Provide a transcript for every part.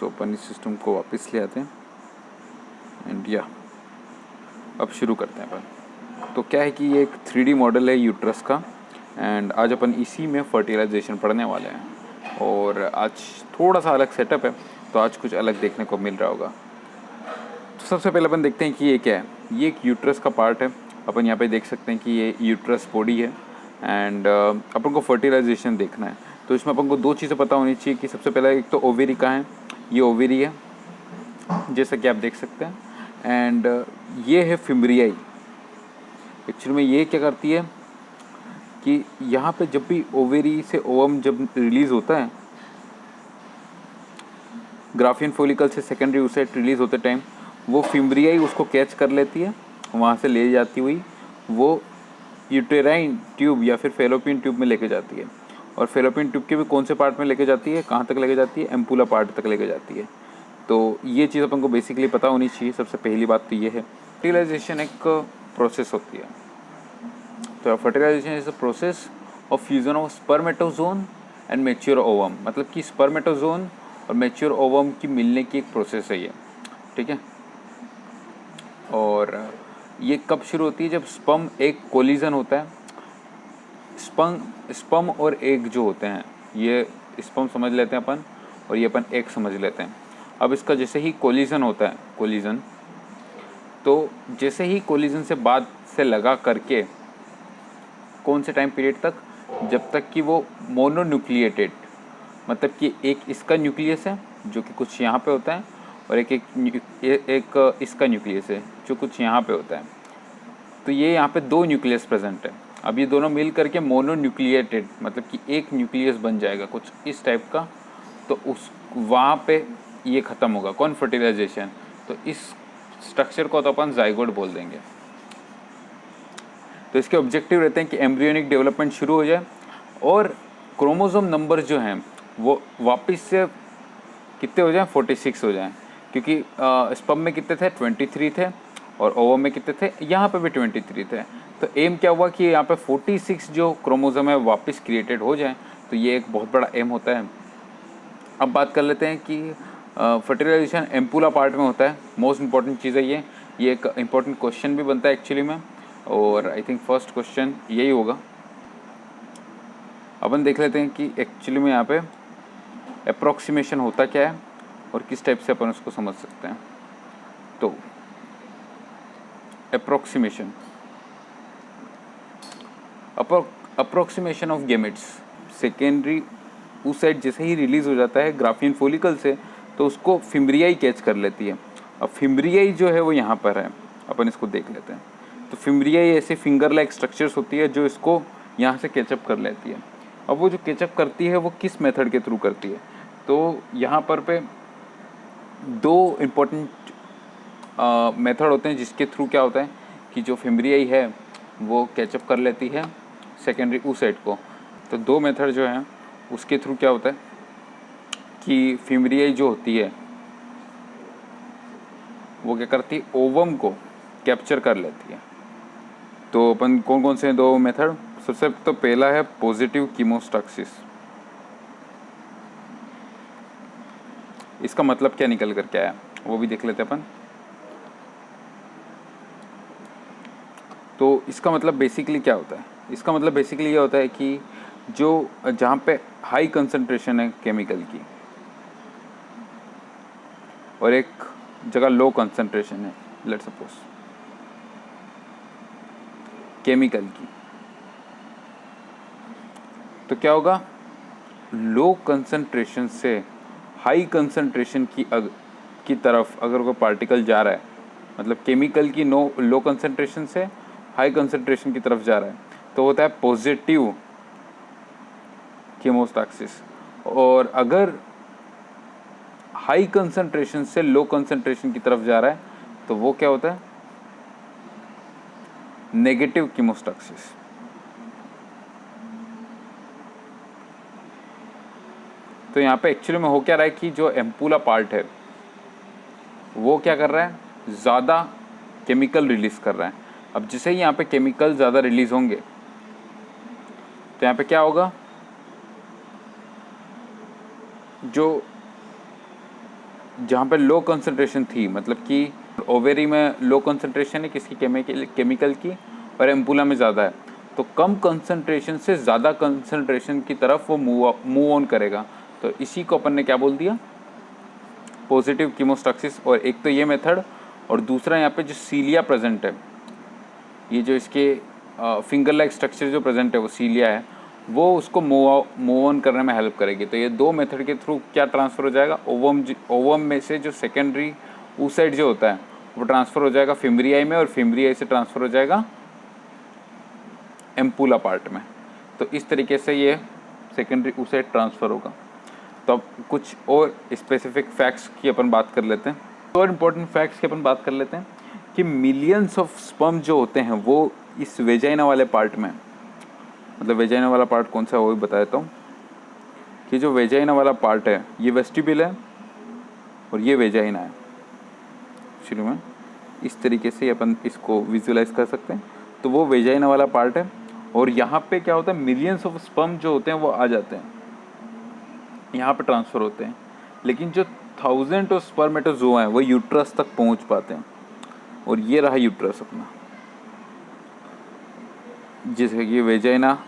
तो अपन इस सिस्टम को वापस ले आते हैं एंड या अब शुरू करते हैं अपन। तो क्या है कि ये एक 3D मॉडल है यूट्रस का एंड आज अपन इसी में फर्टिलाइजेशन पढ़ने वाले हैं। और आज थोड़ा सा अलग सेटअप है, तो आज कुछ अलग देखने को मिल रहा होगा। तो सबसे पहले अपन देखते हैं कि ये क्या है। ये एक यूट्रस का पार्ट है। अपन यहाँ पे देख सकते हैं कि ये यूट्रस बॉडी है एंड अपन को फर्टिलाइजेशन देखना है। तो इसमें अपन को दो चीज़ें पता होनी चाहिए कि सबसे पहले एक तो ओवेरी कहाँ है। ये ओवेरी है जैसा कि आप देख सकते हैं एंड ये है फिम्ब्रियाई। एक्चुअली में ये क्या करती है कि यहाँ पे जब भी ओवेरी से ओवम जब रिलीज़ होता है, ग्राफियन फॉलिकल से सेकेंडरी oocyte रिलीज़ होते टाइम वो फिम्ब्रियाई उसको कैच कर लेती है, वहाँ से ले जाती हुई वो यूटेराइन ट्यूब या फिर फेलोपियन ट्यूब में लेके जाती है। और फेलोपियन ट्यूब के भी कौन से पार्ट में लेके जाती है, कहाँ तक लेके जाती है, एम्पुला पार्ट तक लेके जाती है। तो ये चीज़ अपन को बेसिकली पता होनी चाहिए। सबसे पहली बात तो ये है फर्टिलाइजेशन एक प्रोसेस होती है। तो fertilisation is a process of fusion of spermatozoon and mature ovum, मतलब कि स्पर्मेटोजोन और मैच्योर ओवम की मिलने की एक प्रोसेस है ये, ठीक है। और ये कब शुरू होती है, जब स्पर्म एक कोलिजन होता है। स्पर्म और एग जो होते हैं, ये स्पर्म समझ लेते हैं अपन और ये अपन एग समझ लेते हैं। अब इसका जैसे ही कोलिजन होता है, कोलिजन, तो जैसे ही कोलिजन से बाद से लगा करके कौन से टाइम पीरियड तक, जब तक कि वो मोनोन्यूक्लिएटेड, मतलब कि एक इसका न्यूक्लियस है जो कि कुछ यहाँ पे होता है और एक इसका न्यूक्लियस है जो कुछ यहाँ पे होता है। तो ये यहाँ पे दो न्यूक्लियस प्रेजेंट है। अब ये दोनों मिल करके मोनोन्यूक्लिएटेड, मतलब कि एक न्यूक्लियस बन जाएगा कुछ इस टाइप का। तो उस वहाँ पे ये ख़त्म होगा कौन, फर्टिलाइजेशन। तो इस स्ट्रक्चर को तो अपन जाइगोट बोल देंगे। तो इसके ऑब्जेक्टिव रहते हैं कि एम्ब्रियोनिक डेवलपमेंट शुरू हो जाए और क्रोमोसोम नंबर जो हैं वो वापस से कितने हो जाएं, 46 हो जाएं। क्योंकि स्पर्म में कितने थे, 23 थे, और ओवम में कितने थे, यहाँ पे भी 23 थे। तो एम क्या हुआ कि यहाँ पे 46 जो क्रोमोसोम है वापस क्रिएटेड हो जाएं। तो ये एक बहुत बड़ा एम होता है। अब बात कर लेते हैं कि फर्टिलाइजेशन एम्पुला पार्ट में होता है। मोस्ट इंपॉर्टेंट चीज़ है ये एक इंपॉर्टेंट क्वेश्चन भी बनता है एक्चुअली में, और आई थिंक फर्स्ट क्वेश्चन यही होगा। अपन देख लेते हैं कि एक्चुअली में यहाँ पे अप्रॉक्सीमेशन होता क्या है और किस टाइप से अपन उसको समझ सकते हैं। तो approximation, approximation of gametes, secondary oocyte जैसे ही रिलीज़ हो जाता है ग्राफियन फॉलिकल से, तो उसको फिम्ब्रियाई कैच कर लेती है। अब फिम्ब्रियाई जो है वो यहाँ पर है, अपन इसको देख लेते हैं। तो फिम्ब्रियाई ऐसे फिंगर लाइक स्ट्रक्चर्स होती है जो इसको यहाँ से कैचअप कर लेती है। अब वो जो कैचअप करती है वो किस मेथड के थ्रू करती है, तो यहाँ पर पे दो इम्पोर्टेंट मेथड होते हैं जिसके थ्रू क्या होता है कि जो फिम्ब्रियाई है वो कैचअप कर लेती है सेकेंडरी oocyte को। तो दो मेथड जो हैं उसके थ्रू क्या होता है कि फिम्ब्रियाई जो होती है वो क्या करती है, ओवम को कैप्चर कर लेती है। तो अपन कौन कौन से दो मेथड, सबसे तो पहला है पॉजिटिव कीमोस्टैक्सिस। इसका मतलब क्या निकल कर क्या है वो भी देख लेते हैं अपन। तो इसका मतलब बेसिकली क्या होता है, इसका मतलब बेसिकली ये होता है कि जो जहाँ पे हाई कंसंट्रेशन है केमिकल की और एक जगह लो कंसंट्रेशन है, लेट्स सपोज केमिकल की, तो क्या होगा, लो कंसंट्रेशन से हाई कंसंट्रेशन की तरफ अगर कोई पार्टिकल जा रहा है, मतलब केमिकल की लो कंसंट्रेशन से हाई कंसंट्रेशन की तरफ जा रहा है, तो होता है पॉजिटिव कीमोस्टैक्सिस। और अगर हाई कंसंट्रेशन से लो कंसंट्रेशन की तरफ जा रहा है तो वो क्या होता है, नेगेटिव कीमोस्टैक्सिस। तो यहाँ पे एक्चुअली में हो क्या रहा है कि जो एम्पुला पार्ट है वो क्या कर रहा है, ज़्यादा केमिकल रिलीज़ कर रहा है। अब जैसे ही यहाँ पे केमिकल ज़्यादा रिलीज़ होंगे तो यहाँ पे क्या होगा, जो जहाँ पे लो कंसंट्रेशन थी, मतलब कि ओवेरी में लो कंसंट्रेशन है किसकी, केमिकल की, और एम्पुला में ज़्यादा है, तो कम कंसंट्रेशन से ज़्यादा कंसंट्रेशन की तरफ वो मूव ऑन करेगा। तो इसी को अपन ने क्या बोल दिया, पॉजिटिव कीमोस्टैक्सिस। और एक तो ये मेथड, और दूसरा यहाँ पे जो सीलिया प्रेजेंट है, ये जो इसके फिंगर लाइक स्ट्रक्चर जो प्रेजेंट है वो सीलिया है, वो उसको मूव ऑन करने में हेल्प करेगी। तो ये दो मेथड के थ्रू क्या ट्रांसफ़र हो जाएगा, ओवम में से जो सेकेंडरी ऊसाइड जो होता है वो ट्रांसफ़र हो जाएगा फिम्ब्रियाई में, और फिम्ब्रियाई से ट्रांसफ़र हो जाएगा एम्पुला पार्ट में। तो इस तरीके से ये सेकेंडरी ऊसाइड ट्रांसफ़र होगा। तो अब कुछ और स्पेसिफिक फैक्ट्स की अपन बात कर लेते हैं, और इम्पोर्टेंट फैक्ट्स की अपन बात कर लेते हैं कि मिलियंस ऑफ स्पर्म जो होते हैं वो इस वेजाइना वाले पार्ट में, मतलब वेजाइना वाला पार्ट कौन सा है वो भी बता देता हूँ, कि जो वेजाइना वाला पार्ट है ये वेस्टिब्यूल है और ये वेजाइना है। शुरू में इस तरीके से अपन इसको विजुअलाइज कर सकते हैं। तो वो वेजाइना वाला पार्ट है, और यहाँ पे क्या होता है, मिलियंस ऑफ स्पर्म जो होते हैं वो आ जाते हैं, यहाँ पे ट्रांसफ़र होते हैं, लेकिन जो थाउजेंड ऑफ स्पर्मेटोजोआ हैं वो यूट्रस तक पहुँच पाते हैं। और ये रहा यूट्रस अपना, जैसे कि वेजाइना,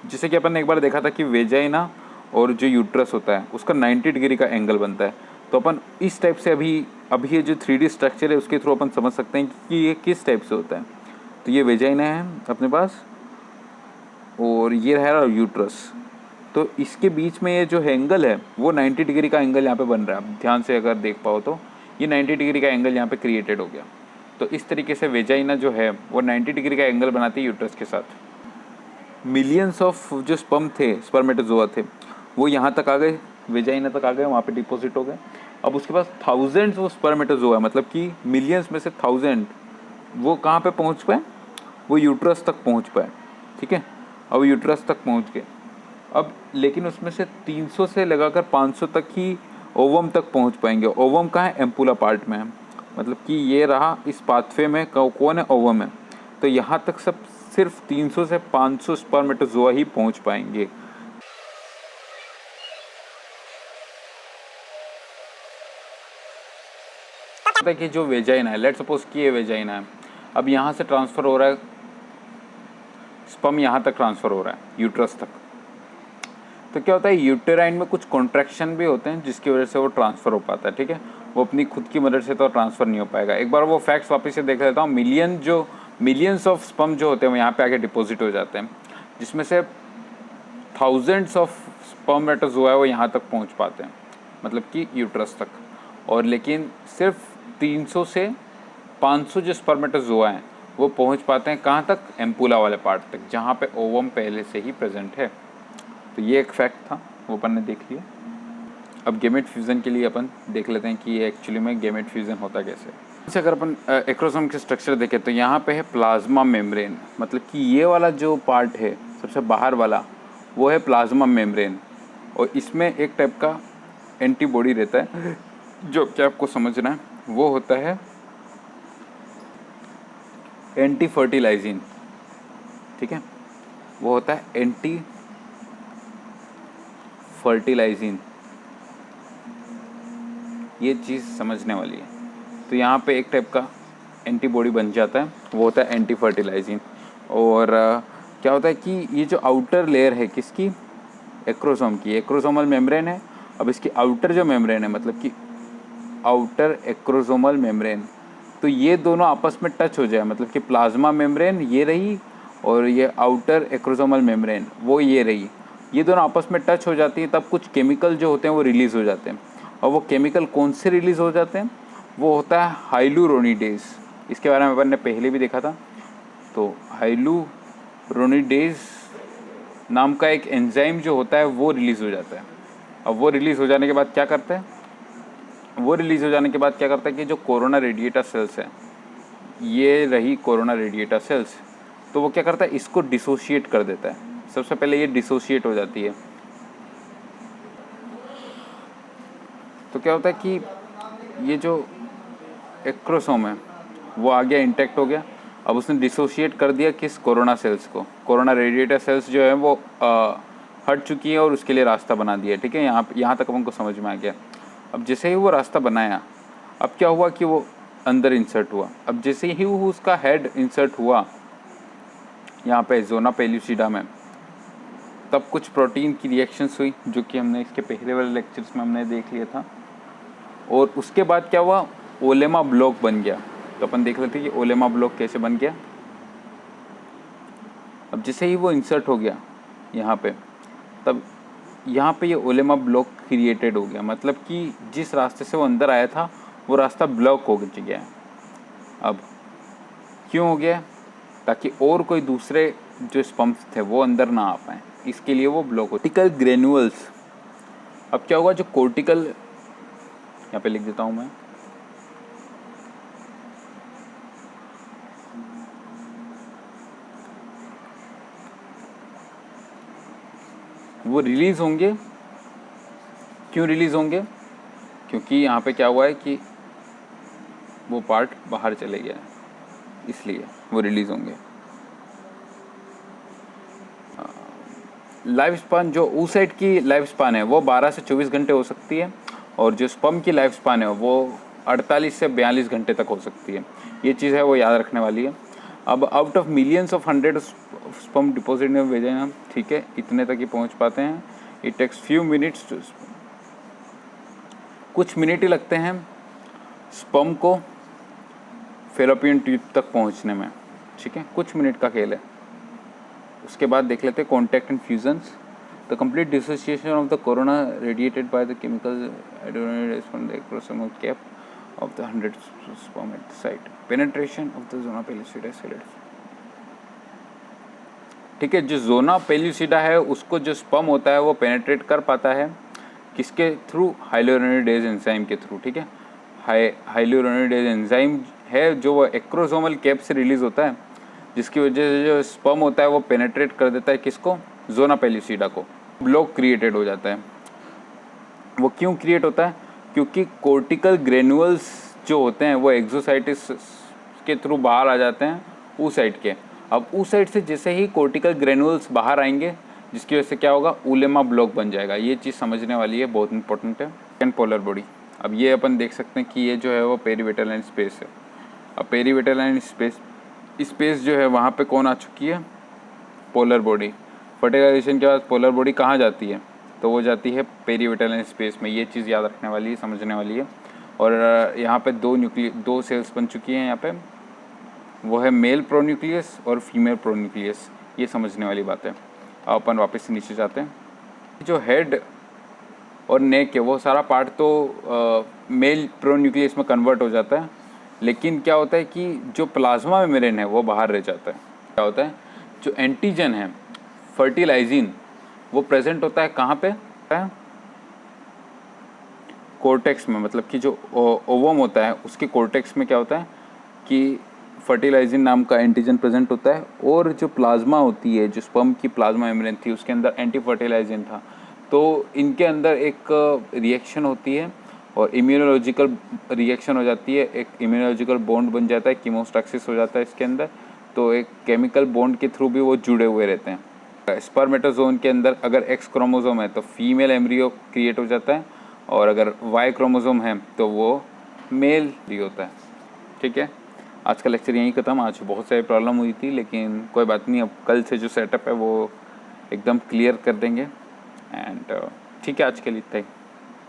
जैसे कि अपन ने एक बार देखा था कि वेजाइना और जो यूट्रस होता है उसका 90 डिग्री का एंगल बनता है। तो अपन इस टाइप से अभी ये जो 3D स्ट्रक्चर है उसके थ्रू अपन समझ सकते हैं कि ये किस टाइप से होता है। तो ये वेजाइना है अपने पास, और ये रहा यूट्रस। तो इसके बीच में ये जो एंगल है वो 90 डिग्री का एंगल यहाँ पे बन रहा है। आप ध्यान से अगर देख पाओ तो ये 90 डिग्री का एंगल यहाँ पे क्रिएटेड हो गया। तो इस तरीके से वेजाइना जो है वो 90 डिग्री का एंगल बनाती है यूट्रस के साथ। मिलियंस ऑफ जो स्पर्म थे, स्पर्मेटोजोआ थे, वो यहाँ तक आ गए, वेजाइना तक आ गए, वहाँ पे डिपॉजिट हो गए। अब उसके पास थाउजेंड्स ऑफ स्पर्मेटोजोआ, मतलब कि मिलियंस में से थाउजेंड वो कहाँ पे पहुँच पाए, वो यूट्रस तक पहुँच पाए। ठीक है, अब यूट्रस तक पहुँच गए। अब लेकिन उसमें से 300 से लगाकर 500 तक ही ओवम तक पहुँच पाएंगे। ओवम कहाँ है, एम्पुला पार्ट में है, मतलब कि ये रहा इस पाथवे में कौन है, ओवम है। तो यहाँ तक सब सिर्फ 300 से 500 स्पर्मेटोजोआ ही पहुँच पाएंगे। कि जो वेजाइना है, लेट्स सपोज कि ये वेजाइना है, अब यहाँ से ट्रांसफ़र हो रहा है स्पर्म, यहाँ तक ट्रांसफ़र हो रहा है यूट्रस तक। तो क्या होता है, यूटेराइन में कुछ कॉन्ट्रैक्शन भी होते हैं जिसकी वजह से वो ट्रांसफ़र हो पाता है। ठीक है, वो अपनी खुद की मदद से तो ट्रांसफ़र नहीं हो पाएगा। एक बार वो फैक्ट्स वापस से देख लेता हूँ। मिलियंस ऑफ स्पर्म जो होते हैं वो यहाँ पे आके डिपॉजिट हो जाते हैं, जिसमें से थाउजेंड्स ऑफ स्पर्मेटोजोआ वो यहाँ तक पहुँच पाते हैं, मतलब कि यूट्रस तक। और लेकिन सिर्फ 300 से 500 जो स्पर्मेटोजोआ हैं वो पहुँच पाते हैं कहाँ तक, एम्पुला वाले पार्ट तक, जहाँ पे ओवम पहले से ही प्रेजेंट है। तो ये एक फैक्ट था, वो अपन ने देख लिया। अब गेमेट फ्यूज़न के लिए अपन देख लेते हैं कि ये एक्चुअली में गेमेट फ्यूज़न होता कैसे। जैसे अगर अपन एक्रोसोम के स्ट्रक्चर देखें तो यहाँ पे है प्लाज्मा मेम्ब्रेन, मतलब कि ये वाला जो पार्ट है सबसे बाहर वाला वो है प्लाज्मा मेम्ब्रेन, और इसमें एक टाइप का एंटीबॉडी रहता है जो कि आपको समझना है, वो होता है एंटी फर्टिलाइजिन। ठीक है, वो होता है एंटी फर्टिलाइजिन, ये चीज़ समझने वाली है। तो यहाँ पे एक टाइप का एंटीबॉडी बन जाता है, वो होता है एंटी फर्टिलाइजिन। और क्या होता है कि ये जो आउटर लेयर है किसकी, एक्रोसोम की, एक्रोसोमल मेम्ब्रेन है। अब इसकी आउटर जो मेम्ब्रेन है, मतलब कि आउटर एक्रोसोमल मेम्ब्रेन, तो ये दोनों आपस में टच हो जाए, मतलब कि प्लाज्मा मेम्ब्रेन ये रही और ये आउटर एक्रोसोमल मेम्ब्रेन वो ये रही, ये दोनों आपस में टच हो जाती हैं, तब कुछ केमिकल जो होते हैं वो रिलीज़ हो जाते हैं। और वो केमिकल कौन से रिलीज़ हो जाते हैं, वो होता है हाइलुरोनिडेज। इसके बारे में अपन ने पहले भी देखा था। तो हाइलुरोनिडेज नाम का एक एंजाइम जो होता है वो रिलीज़ हो जाता है। अब वो रिलीज़ हो जाने के बाद क्या करता है, कि जो कोरोना रेडिएटा सेल्स है, ये रही कोरोना रेडिएटा सेल्स, तो वो क्या करता है, इसको डिसोशिएट कर देता है। सबसे पहले ये डिसोशिएट हो जाती है। तो क्या होता है कि ये जो एक्रोसोम है वो आ गया, इंटैक्ट हो गया। अब उसने डिसोशिएट कर दिया किस, कोरोना सेल्स को। कोरोना रेडिएटर सेल्स जो है वो हट चुकी है और उसके लिए रास्ता बना दिया। ठीक है, यहाँ तक हमको समझ में आ गया। अब जैसे ही वो रास्ता बनाया, अब क्या हुआ कि वो अंदर इंसर्ट हुआ। अब जैसे ही वो उसका हेड इंसर्ट हुआ यहाँ पे जोना पेल्यूसिडा में, तब कुछ प्रोटीन की रिएक्शंस हुई, जो कि हमने इसके पहले वाले लेक्चर्स में हमने देख लिया था। और उसके बाद क्या हुआ, ओलेमा ब्लॉक बन गया। तो अपन देख लेते हैं कि ओलेमा ब्लॉक कैसे बन गया। अब जैसे ही वो इंसर्ट हो गया यहाँ पे, तब यहाँ पे ये ओलेमा ब्लॉक क्रिएटेड हो गया, मतलब कि जिस रास्ते से वो अंदर आया था वो रास्ता ब्लॉक हो गया है। अब क्यों हो गया, ताकि और कोई दूसरे जो स्पम्प्स थे वो अंदर ना आ पाए, इसके लिए वो ब्लॉक हो। कोर्टिकल ग्रेन्यूल्स, अब क्या होगा, जो कोर्टिकल, यहाँ पे लिख देता हूँ मैं, वो रिलीज होंगे। क्यों रिलीज होंगे, क्योंकि यहाँ पे क्या हुआ है कि वो पार्ट बाहर चले गया है, इसलिए वो रिलीज होंगे। लाइफ स्पान, जो oocyte की लाइफ स्पान है वो 12 से 24 घंटे हो सकती है, और जो स्पर्म की लाइफ स्पान है वो 48 से 42 घंटे तक हो सकती है। ये चीज़ है वो याद रखने वाली है। अब out of millions of 100 sperm deposit में भेजे हैं हम, ठीक है, इतने तक ही पहुंच पाते हैं। इट टेक्स फ्यू मिनट्स, कुछ मिनट ही लगते हैं स्पर्म को फेलोपियन ट्यूब तक पहुंचने में, ठीक है, कुछ मिनट का खेल है। उसके बाद देख लेते हैं contact and fusions. The complete dissociation of the corona radiated by the chemical from the acrosomal cap of the 100 sperm at the site, penetration of the zona pellucida cells. ठीक है, जो जोना पेल्यूसिडा है उसको जो स्पर्म होता है वो penetrate कर पाता है किसके थ्रू, हाइलोरेनिडेज एंजाइम के थ्रू, ठीक है। हाइलोरेनिडेज एंजाइम है जो वो एक्रोसोमल कैप से रिलीज होता है, जिसकी वजह से जो स्पर्म होता है वो पेनेट्रेट कर देता है किसको, जोना पेल्यूसिडा को। ब्लॉक क्रिएटेड हो जाता है। वो क्यों क्रिएट होता है, क्योंकि कोर्टिकल ग्रेन्यूल्स जो होते हैं वो एक्सोसाइटिस के थ्रू बाहर आ जाते हैं oocyte के। अब oocyte से जैसे ही कोर्टिकल ग्रेन्यूल्स बाहर आएंगे, जिसकी वजह से क्या होगा, उलेमा ब्लॉक बन जाएगा। ये चीज़ समझने वाली है, बहुत इंपॉर्टेंट है। एंड पोलर बॉडी, अब ये अपन देख सकते हैं कि ये जो है वो पेरीविटल स्पेस है। अब पेरीविटल स्पेस जो है वहाँ पे कौन आ चुकी है, पोलर बॉडी। फर्टिलाइजेशन के बाद पोलर बॉडी कहाँ जाती है, तो वो जाती है पेरीविटल स्पेस में। ये चीज़ याद रखने वाली है, समझने वाली है। और यहाँ पे दो सेल्स बन चुकी हैं यहाँ पे, वो है मेल प्रोन्यूक्लियस और फीमेल प्रोन्यूक्लियस। ये समझने वाली बात है। अब अपन वापस से नीचे जाते हैं। जो हेड और नेक है वो सारा पार्ट तो मेल प्रोन्यूक्लियस में कन्वर्ट हो जाता है, लेकिन क्या होता है कि जो प्लाज्मा मेम्ब्रेन है वो बाहर रह जाता है। क्या होता है, जो एंटीजन है फर्टिलाइजिन, वो प्रेजेंट होता है कहाँ पे, कोर्टेक्स में। मतलब कि जो ओवम होता है उसके कोर्टेक्स में क्या होता है कि फर्टिलाइजिन नाम का एंटीजन प्रेजेंट होता है, और जो प्लाज्मा होती है, जो स्पर्म की प्लाज्मा मेम्ब्रेन थी उसके अंदर एंटी फर्टिलाइजिन था। तो इनके अंदर एक रिएक्शन होती है और इम्यूनोलॉजिकल रिएक्शन हो जाती है, एक इम्यूनोलॉजिकल बॉन्ड बन जाता है, कीमोस्टैक्सिस हो जाता है इसके अंदर। तो एक केमिकल बॉन्ड के थ्रू भी वो जुड़े हुए रहते हैं। स्पर्मेटोजोन के अंदर अगर एक्स क्रोमोसोम है तो फीमेल एम्ब्रियो क्रिएट हो जाता है, और अगर वाई क्रोमोसोम है तो वो मेल भी होता है। ठीक है, आज का लेक्चर यहीं ख़त्म। आज बहुत सारी प्रॉब्लम हुई थी, लेकिन कोई बात नहीं, अब कल से जो सेटअप है वो एकदम क्लियर कर देंगे। एंड ठीक है, आज के लिए इतना ही।